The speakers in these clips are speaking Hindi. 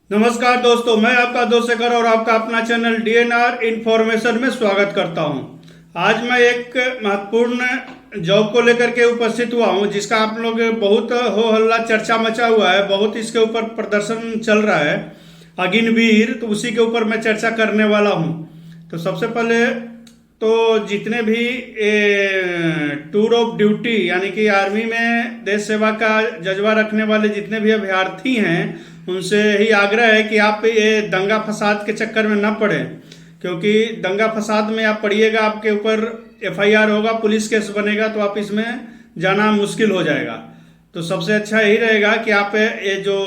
नमस्कार दोस्तों, मैं आपका दोस्त शेखर और आपका अपना चैनल डीएनआर इंफॉर्मेशन में स्वागत करता हूं। आज मैं एक महत्वपूर्ण जॉब को लेकर के उपस्थित हुआ हूं, जिसका आप लोग बहुत हो हल्ला चर्चा मचा हुआ है, बहुत इसके ऊपर प्रदर्शन चल रहा है अग्निवीर। तो उसी के ऊपर मैं चर्चा करने वाला हूं। तो सबसे पहले तो जितने भी टूर ऑफ ड्यूटी यानी कि आर्मी में देश सेवा का जज्बा रखने वाले जितने भी अभ्यर्थी हैं, उनसे ही आग्रह है कि आप ये दंगा फसाद के चक्कर में न पड़े, क्योंकि दंगा फसाद में आप पड़िएगा, आपके ऊपर एफआईआर होगा, पुलिस केस बनेगा, तो आप इसमें जाना मुश्किल हो जाएगा। तो सबसे अच्छा यही रहेगा कि आप ये जो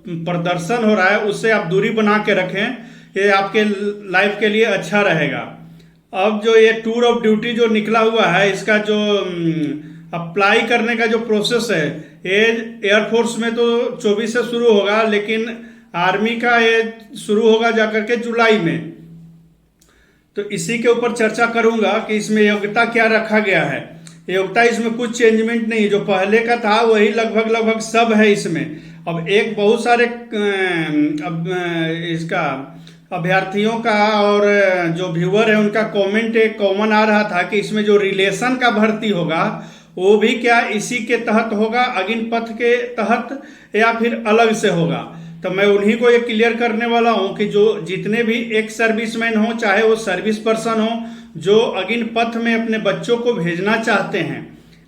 प्रदर्शन हो रहा है उससे आप दूरी बना के रखें, ये आपके लाइफ के लिए अच्छा रहेगा। अब जो ये टूर ऑफ ड्यूटी जो निकला हुआ है, इसका जो अप्लाई करने का जो प्रोसेस है, ये एयरफोर्स में तो 24 से शुरू होगा, लेकिन आर्मी का ये शुरू होगा जाकर के जुलाई में। तो इसी के ऊपर चर्चा करूंगा कि इसमें योग्यता क्या रखा गया है। योग्यता इसमें कुछ चेंजमेंट नहीं, जो पहले का था वही लगभग सब है इसमें। अब एक बहुत सारे अब इसका अभ्यर्थियों का और जो व्यूअर है उनका कमेंट एक कॉमन आ रहा था कि इसमें जो रिलेशन का भर्ती होगा वो भी क्या इसी के तहत होगा, अग्निपथ के तहत, या फिर अलग से होगा। तो मैं उन्हीं को ये क्लियर करने वाला हूं कि जो जितने भी एक सर्विसमैन हो, चाहे वो सर्विस पर्सन हो, जो अग्निपथ में अपने बच्चों को भेजना चाहते हैं,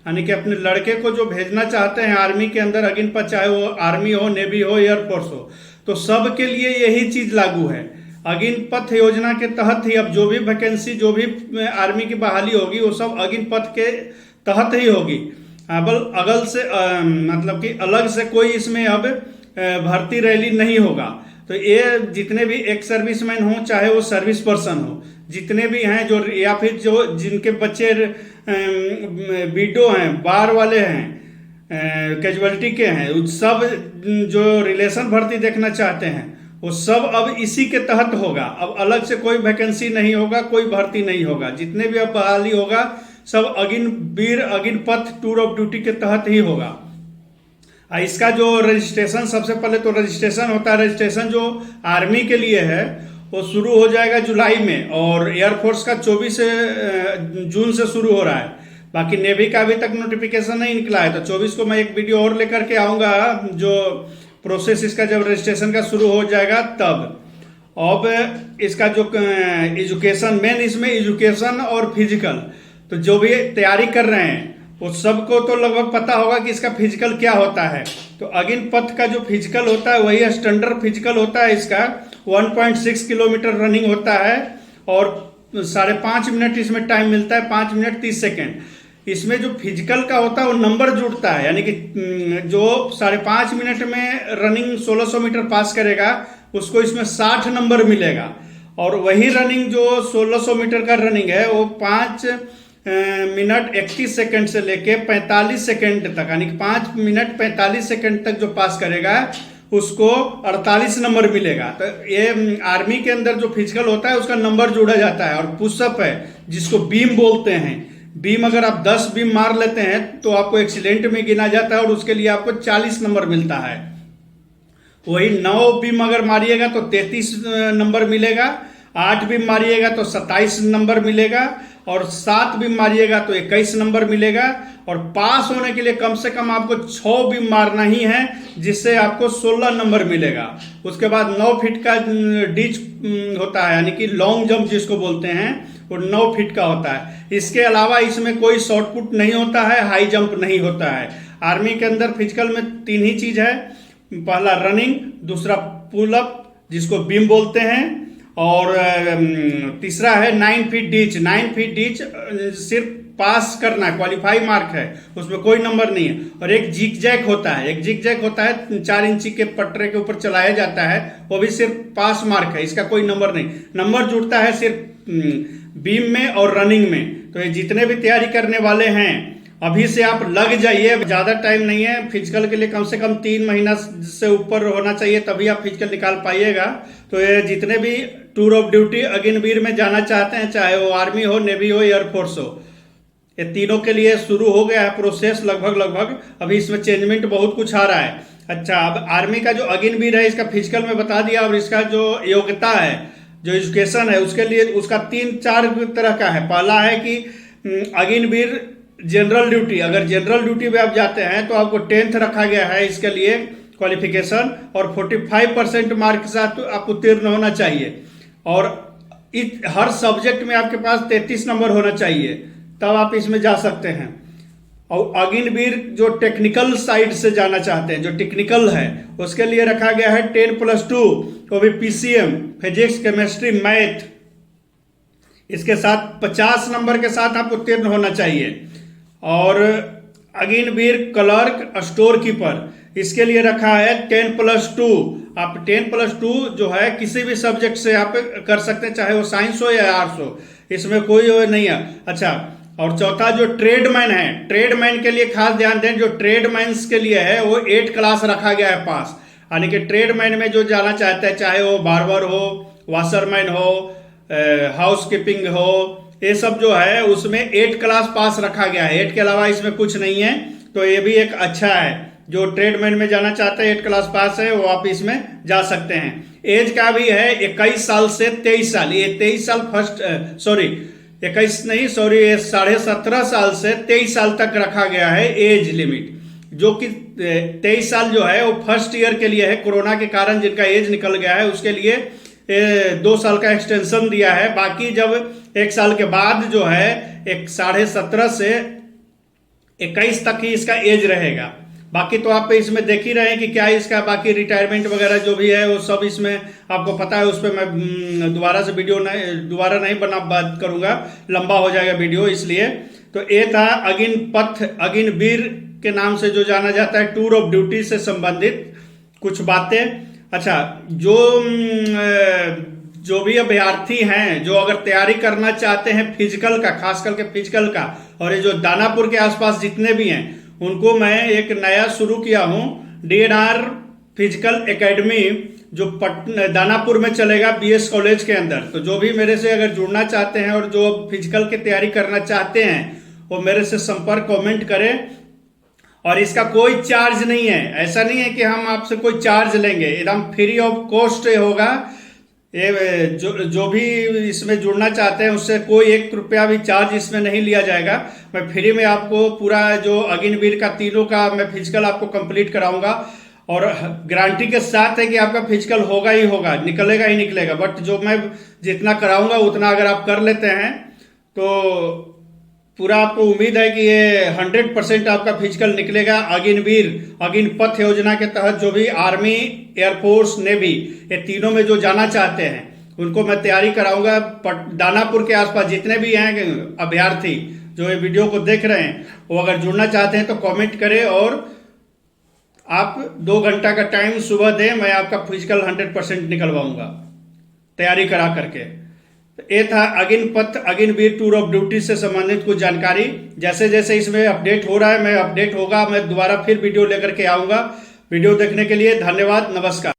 यानी कि अपने लड़के को जो भेजना चाहते हैं आर्मी के अंदर अग्निपथ, चाहे वो आर्मी हो, नेवी हो, एयरफोर्स हो, तो सब के लिए यही चीज लागू है। अग्निपथ योजना के तहत ही अब जो भी वैकेंसी, जो भी आर्मी की बहाली होगी, वो सब अग्निपथ के तहत ही होगी। अगल से मतलब कि अलग से कोई इसमें अब भर्ती रैली नहीं होगा। तो ये जितने भी एक सर्विसमैन हो, चाहे वो सर्विस पर्सन हो, जितने भी हैं जो, या फिर जो जिनके बच्चे बीडो हैं, बार वाले हैं, कैजुअलिटी के हैं, सब जो रिलेशन भर्ती देखना चाहते हैं, वो सब अब इसी के तहत होगा। अब अलग से कोई वैकेंसी नहीं होगा, कोई भर्ती नहीं होगा। जितने भी अब बहाली होगा सब Agniveer Agnipath tour of duty के तहत ही होगा। इसका जो रजिस्ट्रेशन, सबसे पहले तो रजिस्ट्रेशन होता है। रजिस्ट्रेशन जो आर्मी के लिए है वो शुरू हो जाएगा जुलाई में, और एयरफोर्स का 24 जून से शुरू हो रहा है। बाकी नेवी का अभी तक नोटिफिकेशन नहीं निकला है, तो 24 को मैं एक वीडियो और लेकर के आऊंगा, जो प्रोसेस इसका जब रजिस्ट्रेशन का शुरू हो जाएगा तब। अब इसका जो एजुकेशन, मेन इसमें एजुकेशन और फिजिकल, तो जो भी तैयारी कर रहे हैं वो सबको तो लगभग पता होगा कि इसका फिजिकल क्या होता है। तो अग्निपथ का जो फिजिकल होता है वही स्टैंडर्ड फिजिकल होता है। इसका 1.6 किलोमीटर रनिंग होता है और 5.5 मिनट इसमें टाइम मिलता है, 5 मिनट 30 सेकेंड। इसमें जो फिजिकल का होता है वो नंबर जुड़ता है, यानी कि जो 5.5 मिनट में रनिंग 1600 मीटर पास करेगा उसको इसमें 60 नंबर मिलेगा। और वही रनिंग जो 1600 मीटर का रनिंग है वो 5 मिनट 31 सेकंड से लेके 45 सेकंड तक, यानी कि 5 मिनट 45 सेकंड तक जो पास करेगा उसको 48 नंबर मिलेगा। तो ये आर्मी के अंदर जो फिजिकल होता है उसका नंबर जोड़ा जाता है। और पुशअप है जिसको बीम बोलते हैं। बीम अगर आप 10 बीम मार लेते हैं तो आपको एक्सीलेंट में गिना जाता है और उसके लिए आपको 40 नंबर मिलता है। वही 9 बीम अगर मारिएगा तो 33 नंबर मिलेगा, 8 बीम मारिएगा तो 27 नंबर मिलेगा, और 7 बीम मारिएगा तो 21 नंबर मिलेगा। और पास होने के लिए कम से कम आपको 6 बीम मारना ही है, जिससे आपको 16 नंबर मिलेगा। उसके बाद 9 फीट का डिच होता है, यानी कि लॉन्ग जंप जिसको बोलते हैं, वो 9 फीट का होता है। इसके अलावा इसमें कोई शॉर्ट पुट नहीं होता है, हाई जंप नहीं होता है। आर्मी के अंदर फिजिकल में 3 ही चीज है, पहला रनिंग, दूसरा पुल अप जिसको बीम बोलते हैं, और तीसरा है 9 फीट डीच। 9 फीट डीच सिर्फ पास करना है, क्वालिफाई मार्क है, उसमें कोई नंबर नहीं है। और एक जिग जैक होता है, एक जिग जैक होता है 4 इंची के पटरे के ऊपर चलाया जाता है, वो भी सिर्फ पास मार्क है, इसका कोई नंबर नहीं। नंबर जुड़ता है सिर्फ बीम में और रनिंग में। तो ये जितने भी तैयारी करने वाले हैं अभी से आप लग जाइए, ज्यादा टाइम नहीं है। फिजिकल के लिए कम से कम 3 महीना से ऊपर होना चाहिए, तभी आप फिजिकल निकाल पाइएगा। तो ये जितने भी टूर ऑफ ड्यूटी अग्निवीर में जाना चाहते हैं, चाहे वो आर्मी हो, नेवी हो, एयरफोर्स हो, ये तीनों के लिए शुरू हो गया है प्रोसेस लगभग। अभी इसमें चेंजमेंट बहुत कुछ आ रहा है। अच्छा, अब आर्मी का जो अग्निवीर है इसका फिजिकल में बता दिया, और इसका जो योग्यता है, जो एजुकेशन है, उसके लिए उसका 3-4 तरह का है। पहला है कि अग्निवीर जनरल ड्यूटी, अगर जनरल ड्यूटी में आप जाते हैं तो आपको 10th रखा गया है इसके लिए क्वालिफिकेशन, और 45% मार्क के साथ आप उत्तीर्ण होना चाहिए, और हर सब्जेक्ट में आपके पास 33 नंबर होना चाहिए, तब आप इसमें जा सकते हैं। और अग्निवीर जो टेक्निकल साइड से जाना चाहते हैं, जो टेक्निकल है, उसके लिए रखा गया है 10+2, वो भी PCM, फिजिक्स, केमिस्ट्री, मैथ, इसके साथ 50 नंबर के साथ आप उत्तीर्ण होना चाहिए। और अग्निवीर क्लर्क, स्टोर कीपर, इसके लिए रखा है 10+2। आप 10+2 जो है किसी भी सब्जेक्ट से आप कर सकते हैं, चाहे वो साइंस हो या आर्ट्स हो, इसमें कोई वो नहीं है। अच्छा, और चौथा जो ट्रेडमैन है, ट्रेडमैन के लिए खास ध्यान दें, जो ट्रेडमैन्स के लिए है वो 8 क्लास रखा गया है पास, यानी कि ट्रेडमैन में जो जाना चाहता है, चाहे वो बार्बर हो, वाशरमैन हो, हाउस कीपिंग हो, ये सब जो है उसमें 8 क्लास पास रखा गया है। 8 के अलावा इसमें कुछ नहीं है, तो ये भी एक अच्छा है। जो ट्रेडमैन में जाना चाहते हैं 8 क्लास पास है, वो आप इसमें जा सकते हैं। एज का भी है 21 साल से 23 साल, ये 23 साल ये 17.5 साल से 23 साल तक रखा गया है एज लिमिट, जो कि 23 साल जो है वो फर्स्ट ईयर के लिए है। कोरोना के कारण जिनका एज निकल गया है उसके लिए 2 साल का एक्सटेंशन दिया है। बाकी जब 1 साल के बाद जो है 17.5 से 21 तक ही इसका एज रहेगा। बाकी तो आप इसमें देख ही रहे हैं कि क्या इसका बाकी रिटायरमेंट वगैरह जो भी है वो सब इसमें आपको पता है। उस पर मैं दोबारा नहीं बना बात करूंगा, लंबा हो जाएगा वीडियो, इसलिए। तो ये था अग्निवीर के नाम से जो जाना जाता है, टूर ऑफ ड्यूटी से संबंधित कुछ बातें। अच्छा, जो भी अभ्यर्थी हैं जो अगर तैयारी करना चाहते हैं फिजिकल का, खास करके फिजिकल का, और ये जो दानापुर के आसपास जितने भी हैं उनको मैं एक नया शुरू किया हूं, DNR फिजिकल एकेडमी, जो दानापुर में चलेगा, BS कॉलेज के अंदर। तो जो भी मेरे से अगर जुड़ना चाहते हैं और जो फिजिकल की तैयारी करना चाहते हैं वो मेरे से संपर्क कमेंट करें। और इसका कोई चार्ज नहीं है, ऐसा नहीं है कि हम आपसे कोई चार्ज लेंगे, एकदम फ्री ऑफ कॉस्ट होगा। ये जो भी इसमें जुड़ना चाहते हैं उससे कोई 1 रुपया भी चार्ज इसमें नहीं लिया जाएगा। मैं फ्री में आपको पूरा जो अग्निवीर का तीनों का मैं फिजिकल आपको कंप्लीट कराऊंगा, और गारंटी के साथ है कि आपका फिजिकल होगा ही होगा, निकलेगा ही निकलेगा। बट जो मैं जितना कराऊंगा उतना अगर आप कर लेते हैं तो पूरा आपको उम्मीद है कि ये 100% आपका फिजिकल निकलेगा। अग्निपथ योजना के तहत जो भी आर्मी, एयरफोर्स, नेवी, ये तीनों में जो जाना चाहते हैं उनको मैं तैयारी कराऊंगा। दानापुर के आसपास जितने भी हैं अभ्यर्थी जो ये वीडियो को देख रहे हैं, वो अगर जुड़ना चाहते हैं तो कमेंट करें, और आप 2 घंटा का टाइम सुबह दें, मैं आपका फिजिकल 100% निकलवाऊंगा तैयारी करा करके। ये था अग्निवीर टूर ऑफ ड्यूटी से संबंधित कुछ जानकारी। जैसे जैसे इसमें अपडेट हो रहा है, मैं दोबारा फिर वीडियो लेकर के आऊंगा। वीडियो देखने के लिए धन्यवाद, नमस्कार।